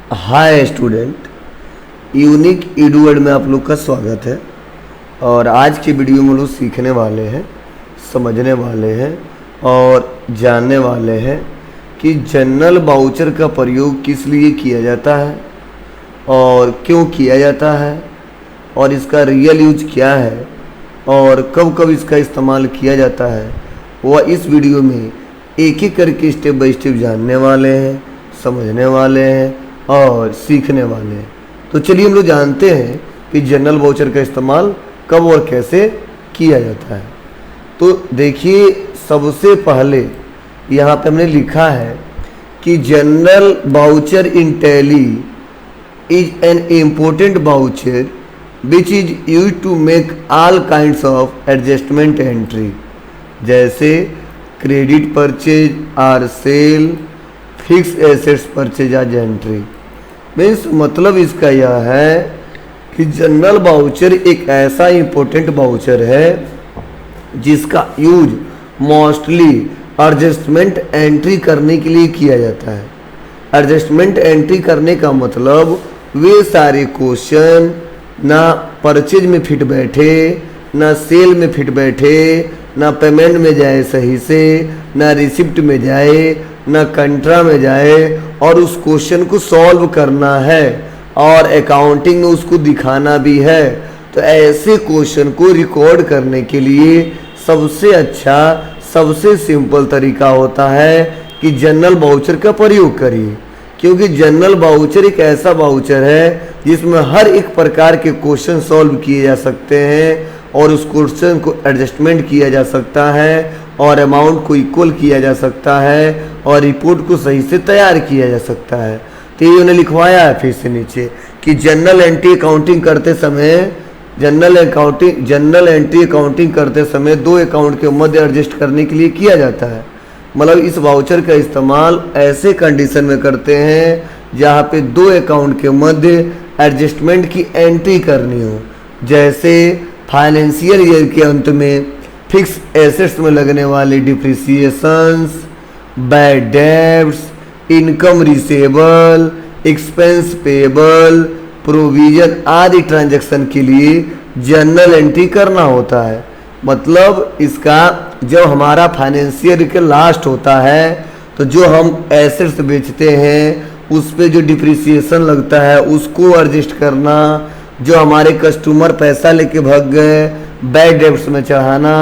Hi student, unique Edu word में आप लोग का स्वागत है। और आज की वीडियो में लोग सीखने वाले हैं, समझने वाले हैं और जानने वाले हैं कि जनरल वाउचर का प्रयोग किस लिए किया जाता है और क्यों किया जाता है और इसका रियल यूज क्या है और कब कब इसका इस्तेमाल किया जाता है। वह इस वीडियो में एक एक करके स्टेप बाय स्टेप जानने वाले हैं, समझने वाले हैं और सीखने वाले हैं। तो चलिए हम लोग जानते हैं कि जनरल वाउचर का इस्तेमाल कब और कैसे किया जाता है। तो देखिए, सबसे पहले यहाँ पे हमने लिखा है कि general voucher in Tally is an important voucher which is use to make all kinds of adjustment entry, जैसे credit purchase or sale, fix assets purchase आज एंट्री। मीन्स मतलब इसका यह है कि जनरल वाउचर एक ऐसा इम्पोर्टेंट वाउचर है जिसका यूज मोस्टली एडजस्टमेंट एंट्री करने के लिए किया जाता है। एडजस्टमेंट एंट्री करने का मतलब वे सारे क्वेश्चन ना परचेज में फिट बैठे, ना सेल में फिट बैठे, ना पेमेंट में जाए सही से, ना रिसिप्ट में जाए, ना कंट्रा में जाए, और उस क्वेश्चन को सॉल्व करना है और अकाउंटिंग में उसको दिखाना भी है। तो ऐसे क्वेश्चन को रिकॉर्ड करने के लिए सबसे अच्छा, सबसे सिंपल तरीका होता है कि जनरल वाउचर का प्रयोग करिए, क्योंकि जनरल वाउचर एक ऐसा वाउचर है जिसमें हर एक प्रकार के क्वेश्चन सॉल्व किए जा सकते हैं और उस क्वेश्चन को एडजस्टमेंट किया जा सकता है और अमाउंट को इक्वल किया जा सकता है और रिपोर्ट को सही से तैयार किया जा सकता है। तो ये उन्हें लिखवाया है फिर से नीचे कि जनरल एंट्री अकाउंटिंग करते समय जनरल एंट्री अकाउंटिंग करते समय दो अकाउंट के मध्य एडजस्ट करने के लिए किया जाता है। मतलब इस वाउचर का इस्तेमाल ऐसे कंडीशन में करते हैं जहाँ पे दो अकाउंट के मध्य एडजस्टमेंट की एंट्री करनी हो, जैसे फाइनेंशियल ईयर के अंत में फिक्स एसेट्स में लगने वाले depreciations, bad debts, income receivable, expense payable, provision आदि ट्रांजैक्शन के लिए जनरल एंट्री करना होता है। मतलब इसका जब हमारा फाइनेंशियल के लास्ट होता है तो जो हम एसेट्स बेचते हैं उस पे जो डिप्रिसिएशन लगता है उसको एडजस्ट करना, जो हमारे कस्टमर पैसा लेके भाग गए बैड डेब्ट्स में चढ़ाना,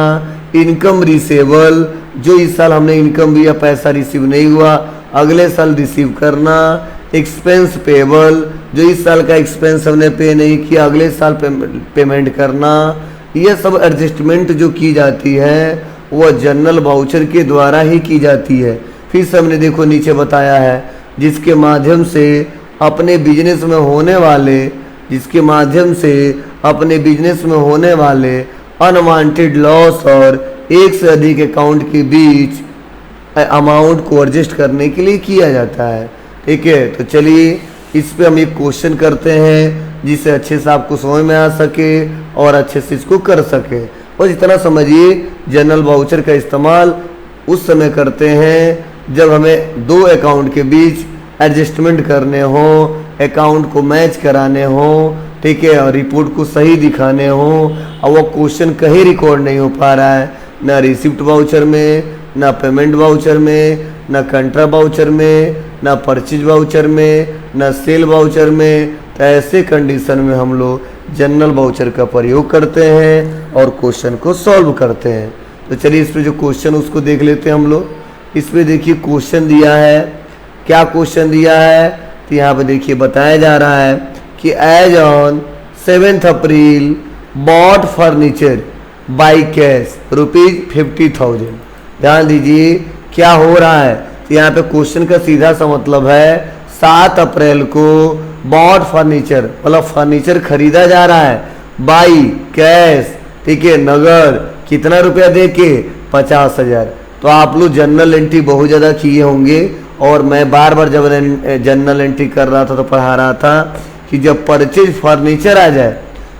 इनकम रिसेबल, जो इस साल हमने इनकम या पैसा रिसीव नहीं हुआ अगले साल रिसीव करना, एक्सपेंस पेबल, जो इस साल का एक्सपेंस हमने पे नहीं किया अगले साल पेमेंट करना। यह सब एडजस्टमेंट जो की जाती है वह जनरल वाउचर के द्वारा ही की जाती है। फिर से हमने देखो नीचे बताया है जिसके माध्यम से अपने बिजनेस में होने वाले अनवांटेड लॉस और एक से अधिक अकाउंट के बीच अमाउंट को एडजस्ट करने के लिए किया जाता है। ठीक है, तो चलिए इस पे हम एक क्वेश्चन करते हैं जिससे अच्छे से आपको समझ में आ सके और अच्छे से इसको कर सके। बस इतना समझिए, जनरल वाउचर का इस्तेमाल उस समय करते हैं जब हमें दो अकाउंट के बीच एडजस्टमेंट करने हो, अकाउंट को मैच कराने हो, ठीक है, और रिपोर्ट को सही दिखाने हो और वो क्वेश्चन कहीं रिकॉर्ड नहीं हो पा रहा है, ना रिसिप्ट वाउचर में, ना पेमेंट वाउचर में, ना कंट्रा वाउचर में, ना परचेज वाउचर में, ना सेल वाउचर में। तो ऐसे कंडीशन में हम लोग जनरल वाउचर का प्रयोग करते हैं और क्वेश्चन को सॉल्व करते हैं। तो चलिए इस पे जो क्वेश्चन उसको देख लेते हैं हम लोग। इस पे देखिए क्वेश्चन दिया है, क्या क्वेश्चन दिया है तो यहाँ पे देखिए बताया जा रहा है कि as on 7 April bought furniture by cash ₹50,000। ध्यान दीजिए क्या हो रहा है, तो यहाँ पे क्वेश्चन का सीधा सा मतलब है 7 अप्रैल को बॉट फर्नीचर मतलब फर्नीचर खरीदा जा रहा है बाई कैश, ठीक है, नगद, कितना रुपया दे के 50,000। तो आप लोग जनरल एंट्री बहुत ज़्यादा किए होंगे और मैं बार बार जब जनरल एंट्री कर रहा था तो पढ़ा रहा था कि जब परचेज फर्नीचर आ जाए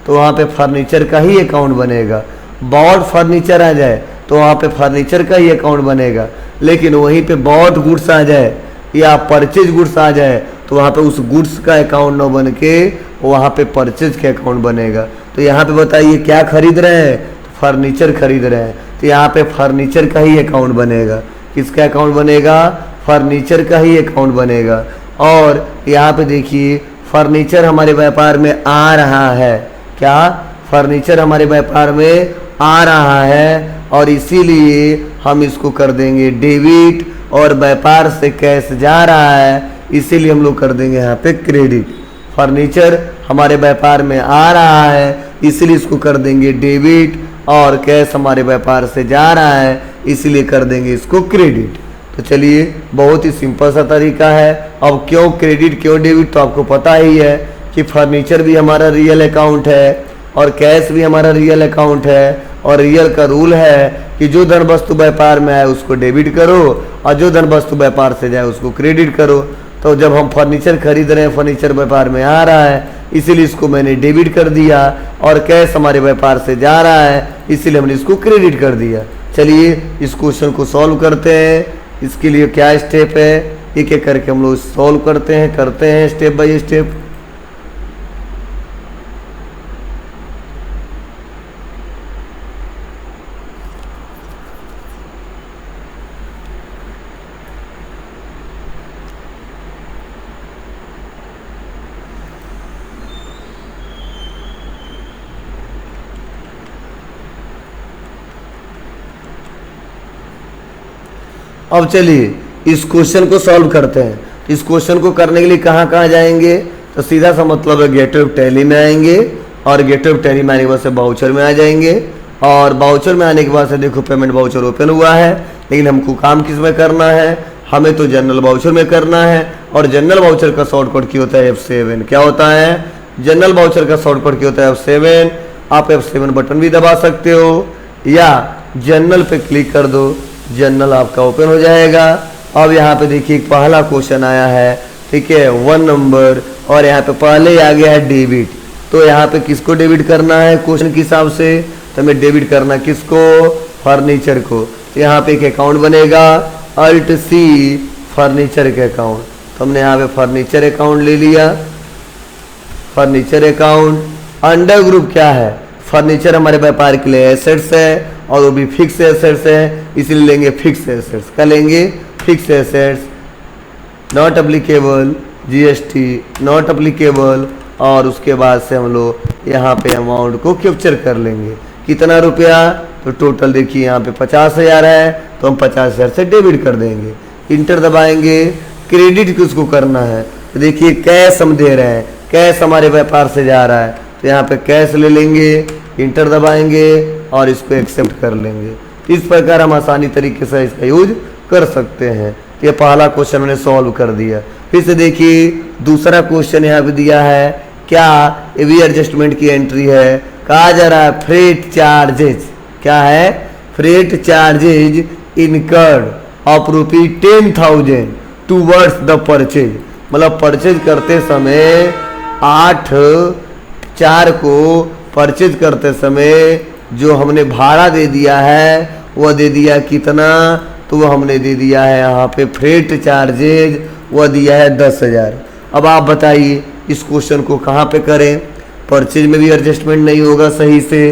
तो वहाँ पे फर्नीचर का ही अकाउंट बनेगा, बॉट फर्नीचर आ जाए तो वहाँ पे फर्नीचर का ही अकाउंट बनेगा, लेकिन वहीं पे बॉट गुड्स आ जाए या परचेज गुड्स आ जाए तो वहाँ पे उस गुड्स का अकाउंट ना बन के वहाँ पे परचेज का अकाउंट बनेगा। तो यहाँ पे बताइए क्या खरीद रहे हैं, तो फर्नीचर खरीद रहे हैं, तो यहाँ पे फर्नीचर का ही अकाउंट बनेगा। किसका अकाउंट बनेगा, फर्नीचर का ही अकाउंट बनेगा। और यहाँ पे देखिए फर्नीचर हमारे व्यापार में आ रहा है, क्या फर्नीचर हमारे व्यापार में आ रहा है, और इसीलिए हम इसको कर देंगे डेबिट, और व्यापार से कैश जा रहा है इसीलिए हम लोग कर देंगे यहाँ पे क्रेडिट। फर्नीचर हमारे व्यापार में आ रहा है इसीलिए इसको कर देंगे डेबिट, और कैश हमारे व्यापार से जा रहा है इसीलिए कर देंगे इसको क्रेडिट। तो चलिए बहुत ही सिंपल सा तरीका है। अब क्यों क्रेडिट क्यों डेबिट, तो आपको पता ही है कि फर्नीचर भी हमारा रियल अकाउंट है और कैश भी हमारा रियल अकाउंट है, और रियल का रूल है कि जो धन वस्तु व्यापार में आए उसको डेबिट करो और जो धन वस्तु व्यापार से जाए उसको क्रेडिट करो। तो जब हम फर्नीचर खरीद रहे हैं, फर्नीचर व्यापार में आ रहा है इसीलिए इसको मैंने डेबिट कर दिया, और कैश हमारे व्यापार से जा रहा है इसीलिए हमने इसको क्रेडिट कर दिया। चलिए इस क्वेश्चन को सॉल्व करते हैं। इसके लिए क्या स्टेप है, एक एक करके हम लोग सॉल्व करते हैं स्टेप बाय स्टेप। अब चलिए इस क्वेश्चन को सॉल्व करते हैं। इस क्वेश्चन को करने के लिए कहाँ कहाँ जाएंगे, तो सीधा सा मतलब है गेट ऑफ टैली में आएंगे, और गेट ऑफ टैली में आने के बाद से बाउचर में आ जाएंगे, और बाउचर में आने के बाद से देखो पेमेंट बाउचर ओपन हुआ है, लेकिन हमको काम किस में करना है, हमें तो जनरल बाउचर में करना है। और जनरल बाउचर का शॉर्टकट क्या होता है, F7। क्या होता है, जनरल बाउचर का शॉर्टकट क्या होता है, F7। आप F7 बटन भी दबा सकते हो या जनरल पे क्लिक कर दो, जनरल आपका ओपन हो जाएगा। अब यहाँ पे देखिए पहला क्वेश्चन आया है, ठीक है, 1 नंबर, और यहाँ पे पहले आ गया है डेबिट। तो यहाँ पे किसको डेबिट करना है क्वेश्चन के हिसाब से, तो हमें डेबिट करना किसको, फर्नीचर को। तो यहाँ पे एक अकाउंट बनेगा अल्ट सी फर्नीचर के अकाउंट, तो हमने यहाँ पे फर्नीचर अकाउंट ले लिया। फर्नीचर अकाउंट अंडर ग्रुप क्या है, फर्नीचर हमारे व्यापार के लिए एसेट्स है, और वो भी फिक्स एसेट्स है इसलिए लेंगे फिक्स एसेट्स। क्या लेंगे, fix assets, not applicable, GST not applicable, और उसके बाद से हम लोग यहाँ पे अमाउंट को कैप्चर कर लेंगे। कितना रुपया, तो टोटल देखिए यहाँ पे 50,000 है, तो हम 50,000 से डेबिट कर देंगे। इंटर दबाएंगे। क्रेडिट किसको करना है, तो देखिए कैश हम दे रहे हैं, कैश हमारे व्यापार से जा रहा है, तो यहाँ पे कैश ले लेंगे, इंटर दबाएंगे और इसको एक्सेप्ट कर लेंगे। इस प्रकार हम आसानी तरीके से इसका यूज कर सकते हैं। तो ये पहला क्वेश्चन मैंने सॉल्व कर दिया। फिर से देखिए दूसरा क्वेश्चन यहाँ पे दिया है, क्या एवी एडजस्टमेंट की एंट्री है, कहा जा रहा है फ्रेट चार्जेज, क्या है, freight charges incurred of ₹10,000 towards the purchase. मतलब परचेज करते समय 8/4 को परचेज करते समय जो हमने भाड़ा दे दिया है वह दे दिया कितना, तो वो हमने दे दिया है यहाँ पे फ्रेट चार्जेज, वह दिया है 10,000। अब आप बताइए इस क्वेश्चन को कहाँ पे करें, परचेज में भी एडजस्टमेंट नहीं होगा सही से,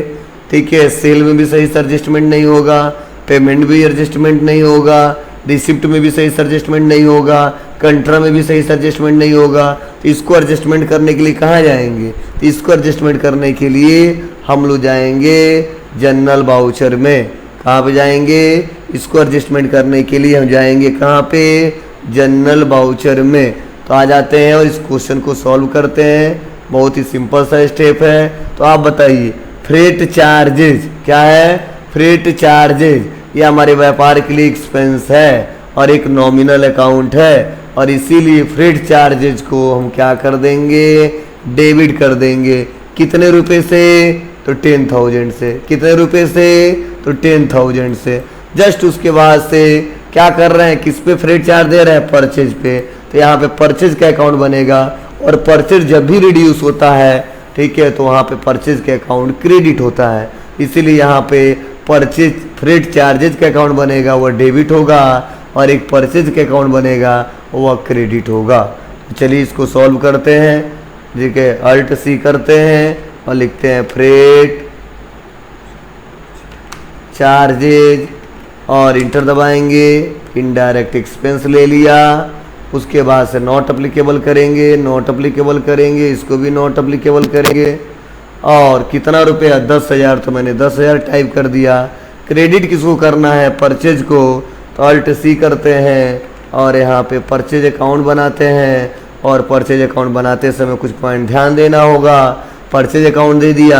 ठीक है, सेल में भी सही से एडजस्टमेंट नहीं होगा, पेमेंट भी एडजस्टमेंट नहीं होगा, रिसिप्ट में भी सही से एडजस्टमेंट नहीं होगा, कंट्रा में भी सही से एडजस्टमेंट नहीं होगा। तो इसको एडजस्टमेंट करने के लिए कहाँ जाएंगे, तो इसको एडजस्टमेंट करने के लिए हम लोग जाएंगे जनरल बाउचर में। कहाँ पे जाएंगे, इसको एडजस्टमेंट करने के लिए हम जाएंगे कहाँ पे, जनरल बाउचर में। तो आ जाते हैं और इस क्वेश्चन को सॉल्व करते हैं। बहुत ही सिंपल सा स्टेप है। तो आप बताइए फ्रेट चार्जेज क्या है, फ्रेट चार्जेज ये हमारे व्यापार के लिए एक्सपेंस है और एक नॉमिनल अकाउंट है, और इसीलिए फ्रेट चार्जेज को हम क्या कर देंगे, डेबिट कर देंगे। कितने रुपए से, तो 10,000 से। कितने रुपए से, तो 10,000 से। जस्ट उसके बाद से क्या कर रहे हैं, किस पे फ्रेट चार्ज दे रहे हैं, परचेज पे। तो यहाँ पे परचेज का अकाउंट बनेगा, और परचेज जब भी रिड्यूस होता है, ठीक है, तो वहाँ पे परचेज का अकाउंट क्रेडिट होता है। इसीलिए यहाँ पे परचेज फ्रेट चार्जेज का अकाउंट बनेगा वह डेबिट होगा, और एक परचेज का अकाउंट बनेगा वह क्रेडिट होगा। चलिए इसको सॉल्व करते हैं। देखिए अल्ट सी करते हैं और लिखते हैं फ्रेट चार्जेज और इंटर दबाएंगे। इनडायरेक्ट एक्सपेंस ले लिया, उसके बाद से नॉट अप्लीकेबल करेंगे, नॉट अप्लीकेबल करेंगे, इसको भी नॉट अप्लीकेबल करेंगे। और कितना रुपया 10,000, तो मैंने 10,000 टाइप कर दिया। क्रेडिट किसको करना है, परचेज को, तो अल्ट सी करते हैं और यहाँ पे परचेज अकाउंट बनाते हैं। और परचेज अकाउंट बनाते समय कुछ पॉइंट ध्यान देना होगा। परचेज अकाउंट दे दिया,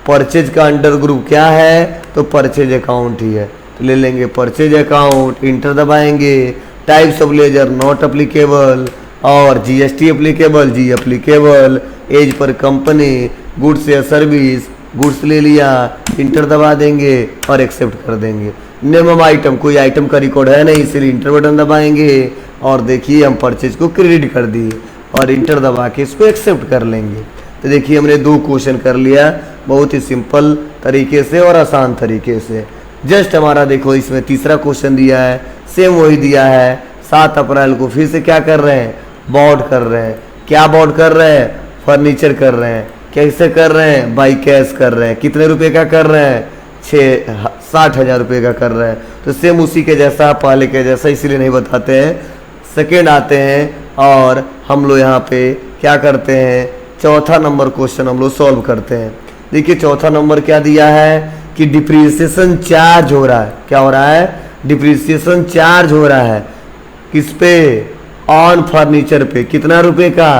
परचेज का अंडर ग्रुप क्या है, तो परचेज अकाउंट ही है, तो ले लेंगे परचेज अकाउंट, इंटर दबाएंगे। Types of ledger not applicable और जीएसटी अप्लीकेबल, जी applicable. As per company, goods या सर्विस, गुड्स ले लिया, इंटर दबा देंगे और एक्सेप्ट कर देंगे। नेम ऑफ आइटम, कोई आइटम का रिकॉर्ड है नहीं, इसलिए इंटर बटन दबाएंगे और देखिए हम परचेज को क्रेडिट कर दिए और इंटर दबा के इसको एक्सेप्ट कर लेंगे। तो देखिए हमने 2 क्वेश्चन कर लिया बहुत ही सिंपल तरीके से और आसान तरीके से। जस्ट हमारा देखो इसमें तीसरा क्वेश्चन दिया है, सेम वही दिया है। 7 अप्रैल को फिर से क्या कर रहे हैं, बॉन्ड कर रहे हैं। क्या बॉन्ड कर रहे हैं, फर्नीचर कर रहे हैं। कैसे कर रहे हैं, बाई कैश कर रहे हैं। कितने रुपए का कर रहे हैं, 60,000 रुपये का कर रहे हैं। तो सेम उसी के जैसा, पहले के जैसा, इसीलिए नहीं बताते हैं। सेकेंड आते हैं और हम लोग यहाँ पे क्या करते हैं, चौथा नंबर क्वेश्चन हम लोग सॉल्व करते हैं। देखिए चौथा नंबर क्या दिया है कि डिप्रिसिएशन चार्ज हो रहा है। क्या हो रहा है, डिप्रिसिएशन चार्ज हो रहा है। किस पे, ऑन फर्नीचर पे। कितना रुपए का,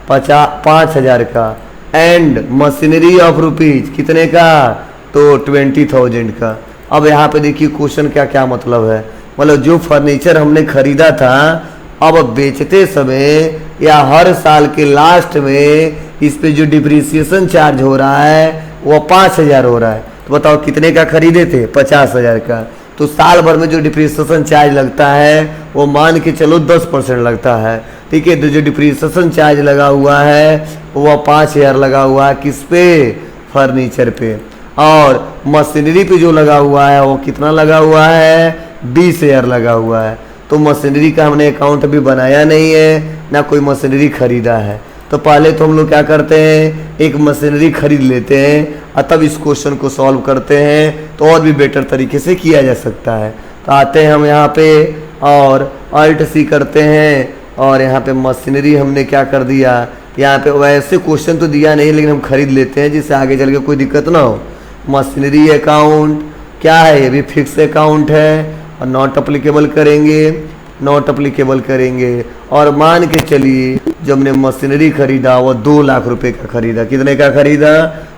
5,000 का। एंड मशीनरी ऑफ रुपीज, कितने का, तो 20,000 का। अब यहाँ पे देखिए क्वेश्चन क्या क्या मतलब है, मतलब जो फर्नीचर हमने खरीदा था अब बेचते समय या हर साल के लास्ट में इस पे जो डिप्रिसिएशन चार्ज हो रहा है वो 5,000 हो रहा है। तो बताओ कितने का खरीदे थे, 50,000 का। तो साल भर में जो डिप्रिसिएशन चार्ज लगता है वो मान के चलो 10% लगता है। ठीक है, तो जो डिप्रिसिएशन चार्ज लगा हुआ है वो 5,000 लगा हुआ है। किस पे, फर्नीचर पे। और मशीनरी पे जो लगा हुआ है वो कितना लगा हुआ है, 20,000 लगा हुआ है। तो मशीनरी का हमने अकाउंट अभी बनाया नहीं है, ना कोई मशीनरी खरीदा है। तो पहले तो हम लोग क्या करते हैं, एक मशीनरी खरीद लेते हैं और तब इस क्वेश्चन को सॉल्व करते हैं, तो और भी बेटर तरीके से किया जा सकता है। तो आते हैं हम यहाँ पे और अल्ट सी करते हैं और यहाँ पे मशीनरी हमने क्या कर दिया, यहाँ पे वैसे क्वेश्चन तो दिया नहीं लेकिन हम खरीद लेते हैं जिससे आगे चल के कोई दिक्कत ना हो। मशीनरी अकाउंट क्या है, ये भी फिक्स अकाउंट है और नॉट अप्लीकेबल करेंगे, नॉट अप्लीकेबल करेंगे। और मान के चलिए जब हमने मशीनरी खरीदा वो 2 लाख रुपए का खरीदा। कितने का खरीदा,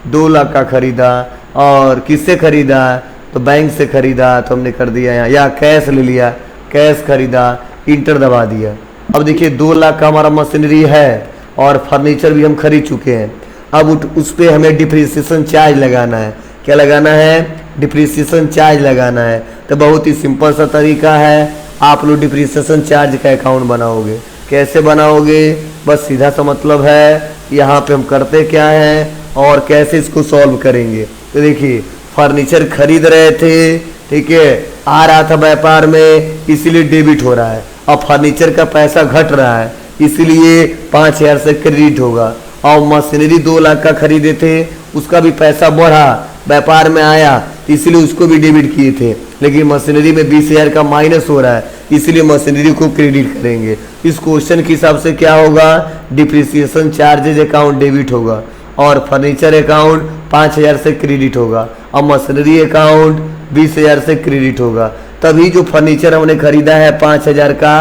2 लाख का खरीदा। और किससे खरीदा, तो बैंक से खरीदा, तो हमने कर दिया यहाँ, या कैश ले लिया, कैश खरीदा, इंटर दबा दिया। अब देखिए 2 लाख का हमारा मशीनरी है और फर्नीचर भी हम खरीद चुके हैं। अब उस पर हमें डिप्रिसिएशन चार्ज लगाना है। क्या लगाना है, डिप्रिसिएशन चार्ज लगाना है। तो बहुत ही सिंपल सा तरीका है, आप लोग डिप्रिसिएशन चार्ज का अकाउंट बनाओगे। कैसे बनाओगे, बस सीधा सा मतलब है यहाँ पे हम करते क्या हैं और कैसे इसको सॉल्व करेंगे। तो देखिए फर्नीचर खरीद रहे थे, ठीक है, आ रहा था व्यापार में इसीलिए डेबिट हो रहा है। अब फर्नीचर का पैसा घट रहा है इसीलिए 5,000 से क्रेडिट होगा। और मशीनरी 2 लाख का खरीदे थे उसका भी पैसा बढ़ा, व्यापार में आया इसलिए उसको भी डेबिट किए थे, लेकिन मशीनरी में 20,000 का माइनस हो रहा है इसलिए मशीनरी को क्रेडिट करेंगे। इस क्वेश्चन के हिसाब से क्या होगा, डिप्रिसिएशन चार्जेज अकाउंट डेबिट होगा और फर्नीचर अकाउंट 5,000 से क्रेडिट होगा और मशीनरी अकाउंट 20,000 से क्रेडिट होगा। तभी जो फर्नीचर हमने खरीदा है 5,000 का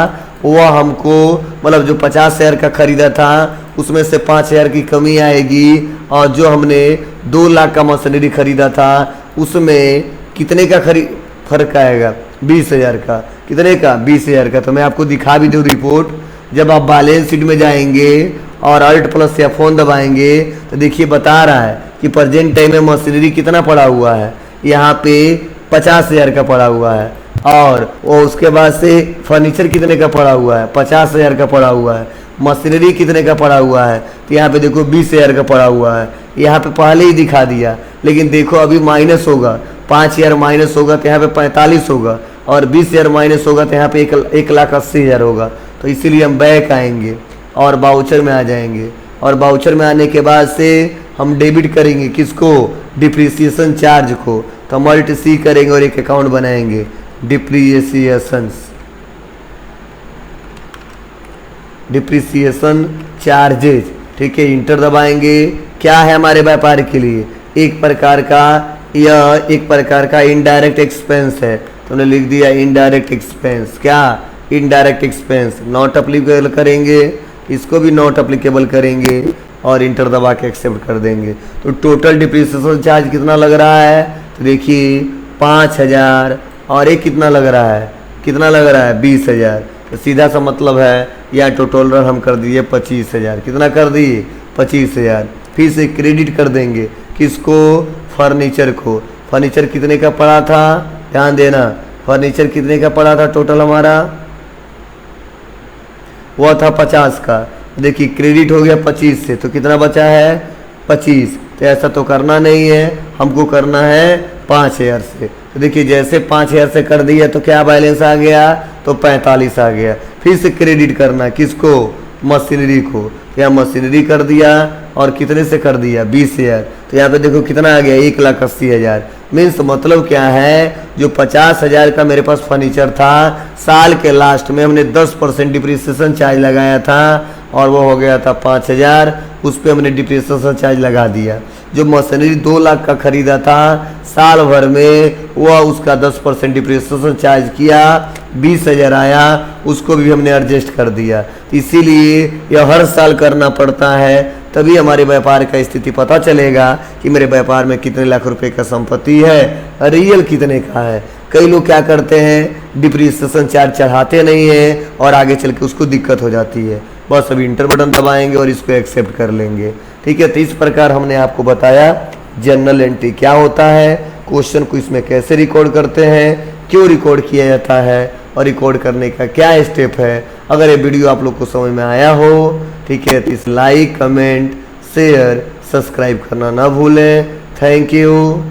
वह हमको मतलब जो 50,000 का खरीदा था उसमें से 5,000 की कमी आएगी और जो हमने 2 लाख का मशीनरी खरीदा था उसमें कितने का फर्क आएगा, 20,000 का। कितने का, 20,000 का। तो मैं आपको दिखा भी दूँ रिपोर्ट, जब आप बैलेंस शीट में जाएंगे और अल्ट प्लस या फोन दबाएंगे तो देखिए बता रहा है कि प्रेजेंट टाइम में मशीनरी कितना पड़ा हुआ है, यहाँ पे 50,000 का पड़ा हुआ है और वो उसके बाद से फर्नीचर कितने का पड़ा हुआ है, 50,000 का पड़ा हुआ है। मशीनरी कितने का पड़ा हुआ है, तो यहाँ पे देखो 20,000 का पड़ा हुआ है। यहाँ पे पहले ही दिखा दिया लेकिन देखो अभी माइनस होगा, 5,000 माइनस होगा तो यहाँ पे 45 होगा और 20,000 माइनस होगा तो यहाँ पे 1,80,000 होगा। तो इसीलिए हम बैक आएंगे, और बाउचर में आ जाएंगे। और बाउचर में आने के बाद से हम डेबिट करेंगे किसको, डिप्रिसिएशन चार्ज को। तो मल्ट सी करेंगे और एक अकाउंट बनाएंगे डिप्रिसिएशन चार्जेज। ठीक है, इंटर दबाएंगे। क्या है हमारे व्यापार के लिए, एक प्रकार का इनडायरेक्ट एक्सपेंस है। तो हमने लिख दिया इनडायरेक्ट एक्सपेंस। क्या, इनडायरेक्ट एक्सपेंस। नॉट अप्लीकेबल करेंगे, इसको भी नॉट अप्लीकेबल करेंगे और इंटर दबा के एक्सेप्ट कर देंगे। तो टोटल डिप्रिसिएशन चार्ज कितना लग रहा है, तो देखिए 5000 और एक कितना लग रहा है, 20,000। तो सीधा सा मतलब है या टोटल हम कर दिए 25,000। कितना कर दिए, 25,000। फिर से क्रेडिट कर देंगे किसको, फर्नीचर को। फर्नीचर कितने का पड़ा था, ध्यान देना, फर्नीचर कितने का पड़ा था टोटल हमारा, वो था 50 का। देखिए क्रेडिट हो गया 25 से, तो कितना बचा है, 25। तो ऐसा तो करना नहीं है, हमको करना है 5000 से। तो देखिए जैसे 5000 से कर दिया तो क्या बैलेंस आ गया, तो 45 आ गया। फिर से क्रेडिट करना किसको, मशीनरी को। यहाँ मशीनरी कर दिया और कितने से कर दिया, 20,000। तो यहाँ पे देखो कितना आ गया, 1,80,000। मीन्स मतलब क्या है, जो 50,000 का मेरे पास फर्नीचर था, साल के लास्ट में हमने 10% डिप्रिसिएशन चार्ज लगाया था और वो हो गया था 5,000। उस पर हमने डिप्रिसिएशन चार्ज लगा दिया। जो मशीनरी 2 लाख का खरीदा था, साल भर में वह उसका 10% डिप्रिसिएशन चार्ज किया, 20,000 आया, उसको भी हमने एडजस्ट कर दिया। इसीलिए यह हर साल करना पड़ता है, तभी हमारे व्यापार का स्थिति पता चलेगा कि मेरे व्यापार में कितने लाख रुपए का संपत्ति है, रियल कितने का है। कई लोग क्या करते हैं, डिप्रिसिएशन चार्ज चढ़ाते नहीं है और आगे चल के उसको दिक्कत हो जाती है। बस अभी इंटर बटन दबाएंगे और इसको एक्सेप्ट कर लेंगे। ठीक है, तो इस प्रकार हमने आपको बताया जर्नल एंट्री क्या होता है, क्वेश्चन को इसमें कैसे रिकॉर्ड करते हैं, क्यों रिकॉर्ड किया जाता है और रिकॉर्ड करने का क्या स्टेप है। अगर ये वीडियो आप लोग को समझ में आया हो, ठीक है, तो इस लाइक, कमेंट, शेयर, सब्सक्राइब करना ना भूलें। Thank you.